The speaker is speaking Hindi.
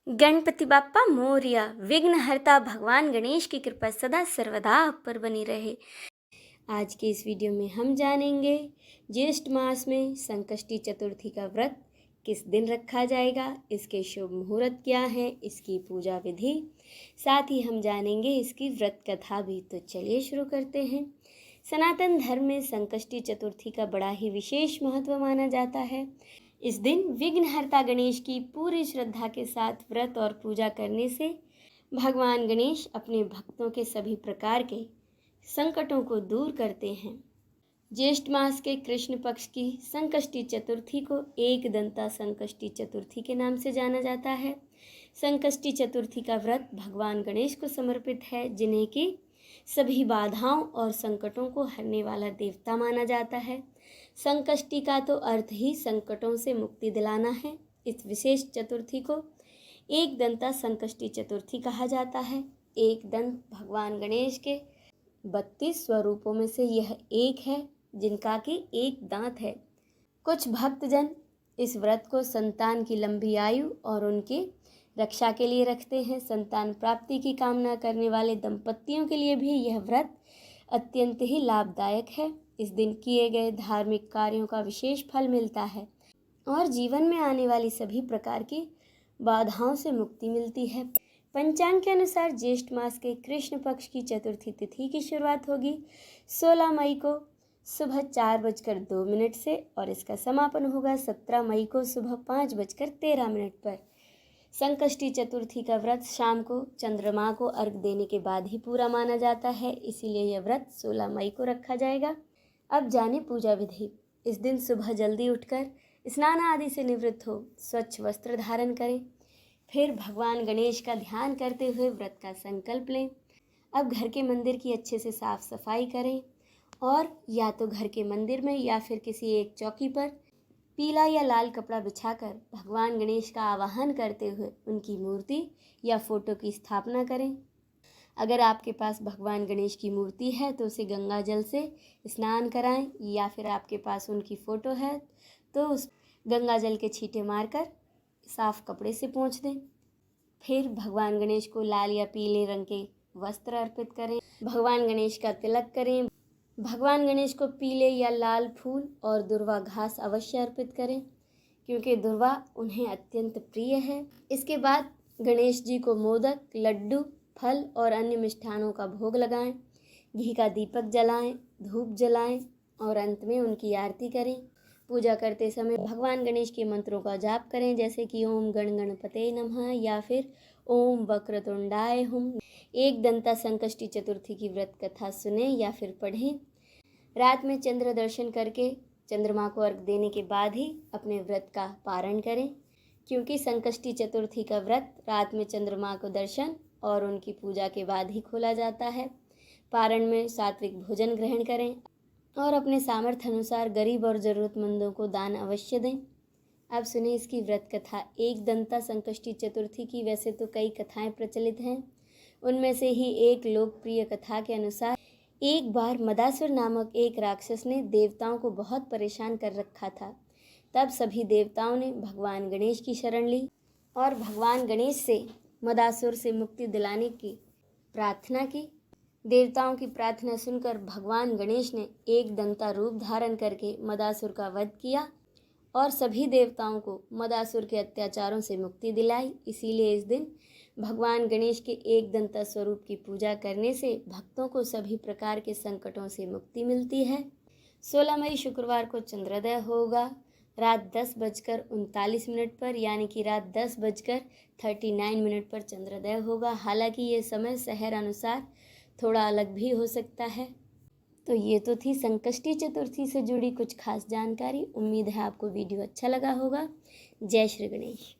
गणपति बाप्पा मोरया। विघ्नहर्ता भगवान गणेश की कृपा सदा सर्वदा आप पर बनी रहे। आज के इस वीडियो में हम जानेंगे ज्येष्ठ मास में संकष्टी चतुर्थी का व्रत किस दिन रखा जाएगा, इसके शुभ मुहूर्त क्या है, इसकी पूजा विधि, साथ ही हम जानेंगे इसकी व्रत कथा भी। तो चलिए शुरू करते हैं। सनातन धर्म में संकष्टी चतुर्थी का बड़ा ही विशेष महत्व माना जाता है। इस दिन विघ्नहर्ता गणेश की पूरी श्रद्धा के साथ व्रत और पूजा करने से भगवान गणेश अपने भक्तों के सभी प्रकार के संकटों को दूर करते हैं। ज्येष्ठ मास के कृष्ण पक्ष की संकष्टी चतुर्थी को एक दंता संकष्टी चतुर्थी के नाम से जाना जाता है। संकष्टी चतुर्थी का व्रत भगवान गणेश को समर्पित है, जिन्हें कि सभी बाधाओं और संकटों को हरने वाला देवता माना जाता है। संकष्टी का तो अर्थ ही संकटों से मुक्ति दिलाना है। इस विशेष चतुर्थी को एक दंता संकष्टी चतुर्थी कहा जाता है। एक दंत भगवान गणेश के 32 स्वरूपों में से यह एक है, जिनका कि एक दांत है। कुछ भक्तजन इस व्रत को संतान की लंबी आयु और उनकी रक्षा के लिए रखते हैं। संतान प्राप्ति की कामना करने वाले दंपतियों के लिए भी यह व्रत अत्यंत ही लाभदायक है। इस दिन किए गए धार्मिक कार्यों का विशेष फल मिलता है और जीवन में आने वाली सभी प्रकार की बाधाओं से मुक्ति मिलती है। पंचांग के अनुसार ज्येष्ठ मास के कृष्ण पक्ष की चतुर्थी तिथि की शुरुआत होगी 16 मई को सुबह 4:02 से और इसका समापन होगा 17 मई को सुबह 5:13 पर। संकष्टी चतुर्थी का व्रत शाम को चंद्रमा को अर्घ देने के बाद ही पूरा माना जाता है, इसीलिए यह व्रत 16 मई को रखा जाएगा। अब जाने पूजा विधि। इस दिन सुबह जल्दी उठकर स्नान आदि से निवृत्त हो स्वच्छ वस्त्र धारण करें। फिर भगवान गणेश का ध्यान करते हुए व्रत का संकल्प लें। अब घर के मंदिर की अच्छे से साफ सफाई करें और या तो घर के मंदिर में या फिर किसी एक चौकी पर पीला या लाल कपड़ा बिछाकर भगवान गणेश का आवाहन करते हुए उनकी मूर्ति या फोटो की स्थापना करें। अगर आपके पास भगवान गणेश की मूर्ति है तो उसे गंगा जल से स्नान कराएं, या फिर आपके पास उनकी फ़ोटो है तो उस गंगा जल के छींटे मारकर साफ कपड़े से पोंछ दें। फिर भगवान गणेश को लाल या पीले रंग के वस्त्र अर्पित करें। भगवान गणेश का तिलक करें। भगवान गणेश को पीले या लाल फूल और दुर्वा घास अवश्य अर्पित करें, क्योंकि दुर्वा उन्हें अत्यंत प्रिय है। इसके बाद गणेश जी को मोदक, लड्डू, फल और अन्य मिष्ठानों का भोग लगाएं, घी का दीपक जलाएं, धूप जलाएं और अंत में उनकी आरती करें। पूजा करते समय भगवान गणेश के मंत्रों का जाप करें, जैसे कि ओम गण गणपते नमः या फिर ओम वक्रतुंडाय हुम। एक दंता संकष्टी चतुर्थी की व्रत कथा सुने या फिर पढ़ें। रात में चंद्र दर्शन करके चंद्रमा को अर्घ देने के बाद ही अपने व्रत का पारण करें, क्योंकि संकष्टी चतुर्थी का व्रत रात में चंद्रमा को दर्शन और उनकी पूजा के बाद ही खोला जाता है। पारण में सात्विक भोजन ग्रहण करें और अपने सामर्थ्य अनुसार गरीब और ज़रूरतमंदों को दान अवश्य दें। अब सुने इसकी व्रत कथा। एक दंता संकष्टी चतुर्थी की वैसे तो कई कथाएं प्रचलित हैं। उनमें से ही एक लोकप्रिय कथा के अनुसार एक बार मदासुर नामक एक राक्षस ने देवताओं को बहुत परेशान कर रखा था। तब सभी देवताओं ने भगवान गणेश की शरण ली और भगवान गणेश से मदासुर से मुक्ति दिलाने की प्रार्थना की। देवताओं की प्रार्थना सुनकर भगवान गणेश ने एक दंता रूप धारण करके मदासुर का वध किया और सभी देवताओं को मदासुर के अत्याचारों से मुक्ति दिलाई। इसीलिए इस दिन भगवान गणेश के एक दंता स्वरूप की पूजा करने से भक्तों को सभी प्रकार के संकटों से मुक्ति मिलती है। 16 मई शुक्रवार को चंद्रोदय होगा रात 10:39 पर, यानी कि रात 10:39 पर चंद्रोदय होगा। हालांकि ये समय शहर अनुसार थोड़ा अलग भी हो सकता है। तो ये तो थी संकष्टी चतुर्थी से जुड़ी कुछ खास जानकारी। उम्मीद है आपको वीडियो अच्छा लगा होगा। जय श्री गणेश।